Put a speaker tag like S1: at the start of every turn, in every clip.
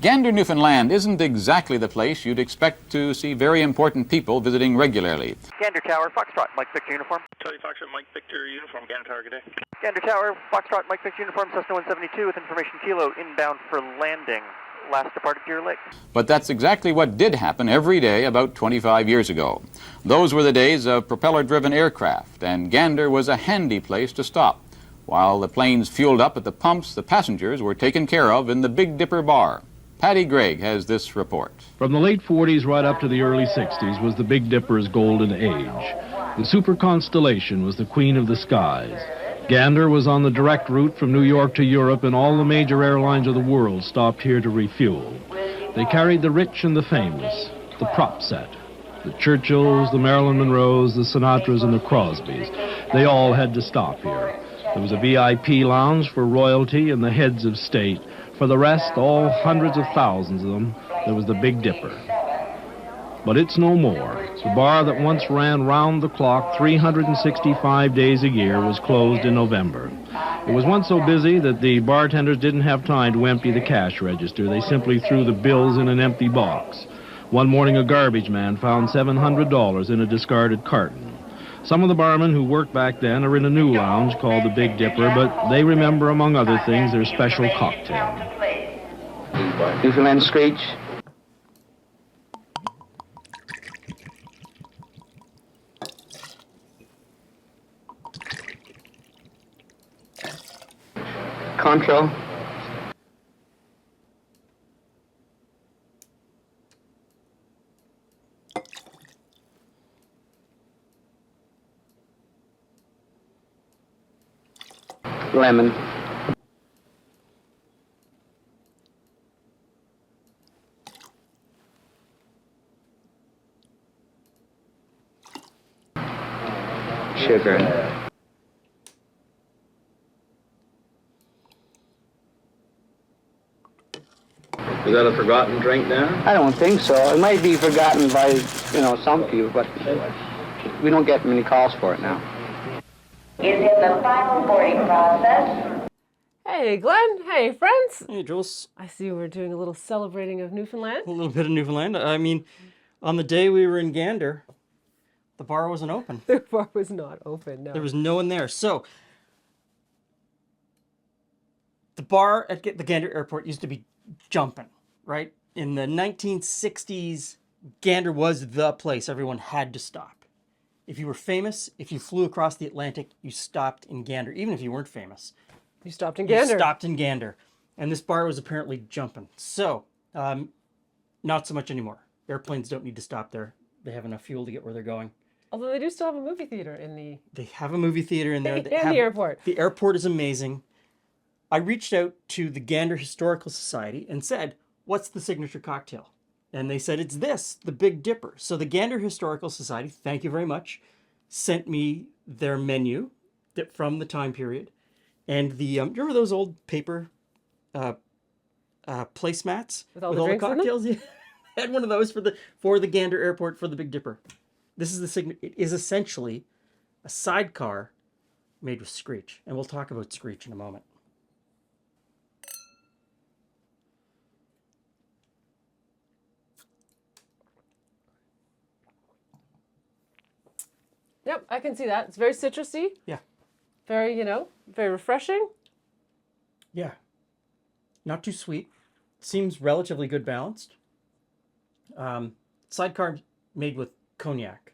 S1: Gander, Newfoundland isn't exactly the place you'd expect to see very important people visiting regularly.
S2: Gander Tower, Foxtrot, Mike Victor Uniform.
S3: Charlie Foxtrot, Mike Victor Uniform, Gander Tower, good day.
S2: Gander Tower, Foxtrot, Mike Victor Uniform, Cessna 172 with information Kilo inbound for landing. Last departed Deer Lake.
S1: But that's exactly what did happen every day about 25 years ago. Those were the days of propeller-driven aircraft, and Gander was a handy place to stop. While the planes fueled up at the pumps, the passengers were taken care of in the Big Dipper bar. Patty Gregg has this report.
S4: From the late 40s right up to the early 60s was the Big Dipper's golden age. The super constellation was the queen of the skies. Gander was on the direct route from New York to Europe, and all the major airlines of the world stopped here to refuel. They carried the rich and the famous, the prop set. The Churchills, the Marilyn Monroes, the Sinatras, and the Crosbys. They all had to stop here. There was a VIP lounge for royalty and the heads of state. For the rest, all hundreds of thousands of them, there was the Big Dipper. But it's no more. The bar that once ran round the clock 365 days a year was closed in November. It was once so busy that the bartenders didn't have time to empty the cash register. They simply threw the bills in an empty box. One morning, a garbage man found $700 in a discarded carton. Some of the barmen who worked back then are in a new lounge called the Big Dipper, but they remember, among other things, their special cocktail.
S5: Newfoundland Screech. Contro. Lemon. Sugar.
S6: Is that a forgotten drink now?
S5: I don't think so. It might be forgotten by, some people, but we don't get many calls for it now.
S7: Is in the final boarding process.
S8: Hey, Glen. Hey, friends.
S9: Hey, Jules.
S8: I see we're doing a little celebrating of Newfoundland.
S9: A little bit of Newfoundland. I mean, on the day we were in Gander, the bar wasn't open.
S8: The bar was not open, no.
S9: There was no one there. So, the bar at the Gander Airport used to be jumping, right? In the 1960s, Gander was the place everyone had to stop. If you were famous, if you flew across the Atlantic, you stopped in Gander. Even if you weren't famous.
S8: You stopped in Gander.
S9: You stopped in Gander. And this bar was apparently jumping. So, not so much anymore. Airplanes don't need to stop there. They have enough fuel to get where they're going.
S8: Although they do still have a movie theater in the...
S9: They have a movie theater in there.
S8: in the airport.
S9: The airport is amazing. I reached out to the Gander Historical Society and said, what's the signature cocktail? And they said, it's this, the Big Dipper. So the Gander Historical Society, thank you very much, sent me their menu from the time period. And the, you remember those old paper placemats?
S8: With all the
S9: cocktails? Yeah. I had one of those for the Gander Airport for the Big Dipper. This is the signature. It is essentially a sidecar made with Screech. And we'll talk about Screech in a moment.
S8: Yep, I can see that. It's very citrusy.
S9: Yeah.
S8: Very, very refreshing.
S9: Yeah. Not too sweet. Seems relatively good balanced. Sidecar made with cognac.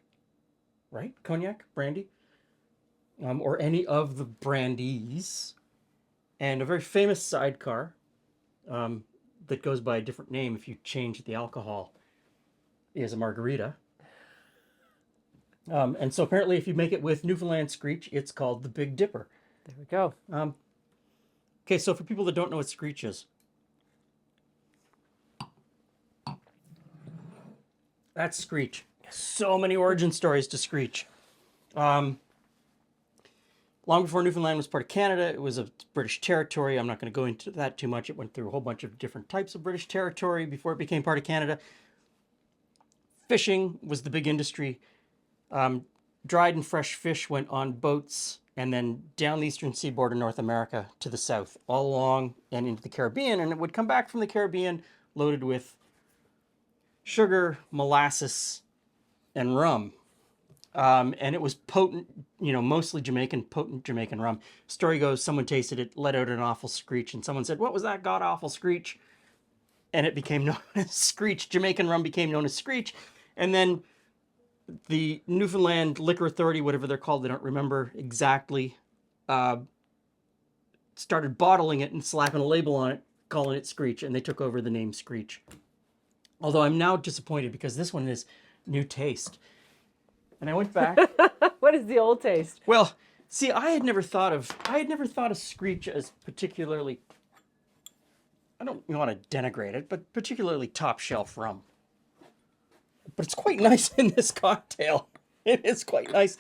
S9: Right? Cognac? Brandy? Or any of the brandies. And a very famous sidecar that goes by a different name if you change the alcohol is a margarita. And so apparently if you make it with Newfoundland Screech, it's called the Big Dipper.
S8: There we go.
S9: Okay, so for people that don't know what Screech is, that's Screech. So many origin stories to Screech. Long before Newfoundland was part of Canada, it was a British territory. I'm not going to go into that too much. It went through a whole bunch of different types of British territory before it became part of Canada. Fishing was the big industry. Dried and fresh fish went on boats and then down the eastern seaboard of North America to the south, all along and into the Caribbean. And it would come back from the Caribbean loaded with sugar, molasses, and rum. And it was potent, mostly potent Jamaican rum. Story goes, someone tasted it, let out an awful screech, and someone said, "What was that god-awful screech?" And it became known as Screech. Jamaican rum became known as Screech. And then the Newfoundland Liquor Authority, whatever they're called, I don't remember exactly, started bottling it and slapping a label on it, calling it Screech, and they took over the name Screech. Although I'm now disappointed because this one is new taste. And I went back.
S8: What is the old taste?
S9: Well, see, I had never thought of Screech as particularly, I don't want to denigrate it, but particularly top shelf rum. But it's quite nice in this cocktail. It is quite nice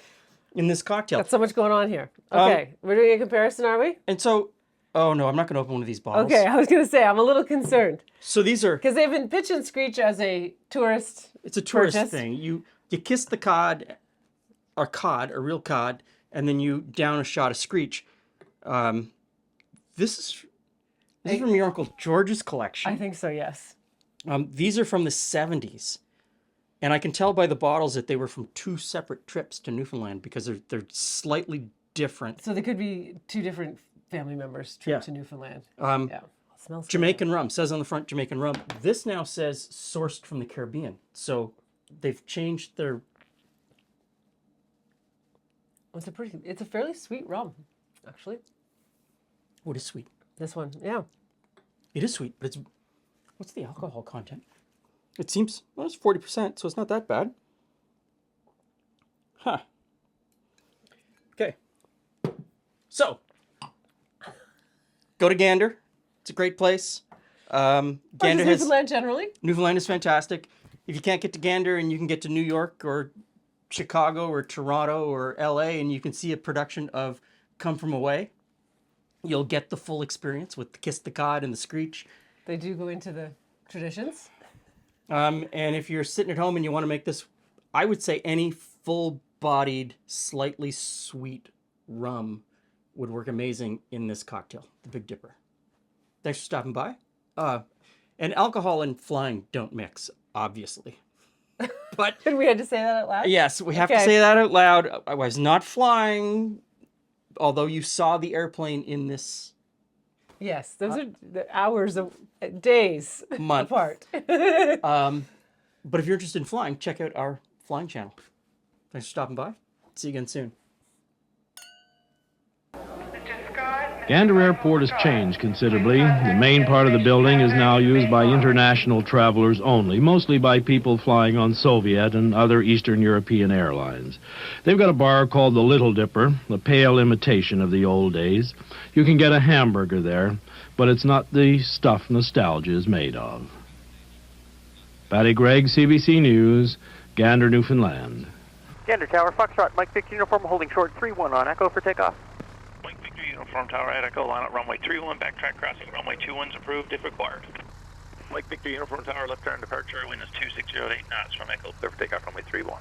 S9: in this cocktail.
S8: Got so much going on here. Okay, we're doing a comparison, are we?
S9: And so, oh no, I'm not going to open one of these bottles.
S8: Okay, I was going to say, I'm a little concerned.
S9: So these are...
S8: Because they've been pitching Screech as a tourist
S9: It's a tourist
S8: purchase.
S9: thing. You kiss the cod, a real cod, and then you down a shot of Screech. This is from your Uncle George's collection.
S8: I think so, yes.
S9: These are from the 70s. And I can tell by the bottles that they were from 2 separate trips to Newfoundland because they're slightly different.
S8: So they could be 2 different family members trip to Newfoundland.
S9: Yeah.
S8: It smells
S9: Jamaican rum. Says on the front Jamaican rum. This now says sourced from the Caribbean. So they've changed their...
S8: It's a fairly sweet rum, actually.
S9: What is sweet?
S8: This one, yeah.
S9: It is sweet, but what's the alcohol content? It seems, well, it's 40%, so it's not that bad. Huh. Okay. So, go to Gander. It's a great place. Gander has...
S8: Newfoundland generally?
S9: Newfoundland is fantastic. If you can't get to Gander and you can get to New York or Chicago or Toronto or LA and you can see a production of Come From Away, you'll get the full experience with the Kiss the Cod and the Screech.
S8: They do go into the traditions.
S9: And if you're sitting at home and you want to make this, I would say any full-bodied, slightly sweet rum would work amazing in this cocktail, the Big Dipper. Thanks for stopping by. And alcohol and flying don't mix, obviously. But
S8: And we had to say that out loud?
S9: yes, we have to say that out loud. I was not flying, although you saw the airplane in this
S8: Yes, those are the hours of days
S9: month.
S8: apart.
S9: But if you're interested in flying, check out our flying channel. Thanks for stopping by. See you again soon.
S4: Gander Airport has changed considerably. The main part of the building is now used by international travelers only, mostly by people flying on Soviet and other Eastern European airlines. They've got a bar called the Little Dipper, a pale imitation of the old days. You can get a hamburger there, but it's not the stuff nostalgia is made of. Patty Gregg, CBC News, Gander, Newfoundland.
S2: Gander Tower, Foxtrot, Mike Victor Uniform, holding short 3-1 on Echo for takeoff.
S3: Mike Victor Uniform Tower at Echo, line up runway 31, backtrack crossing runway 21's approved if required. Mike Victor Uniform Tower, left turn departure, wind is 2608 knots from Echo, clear for takeoff runway 31.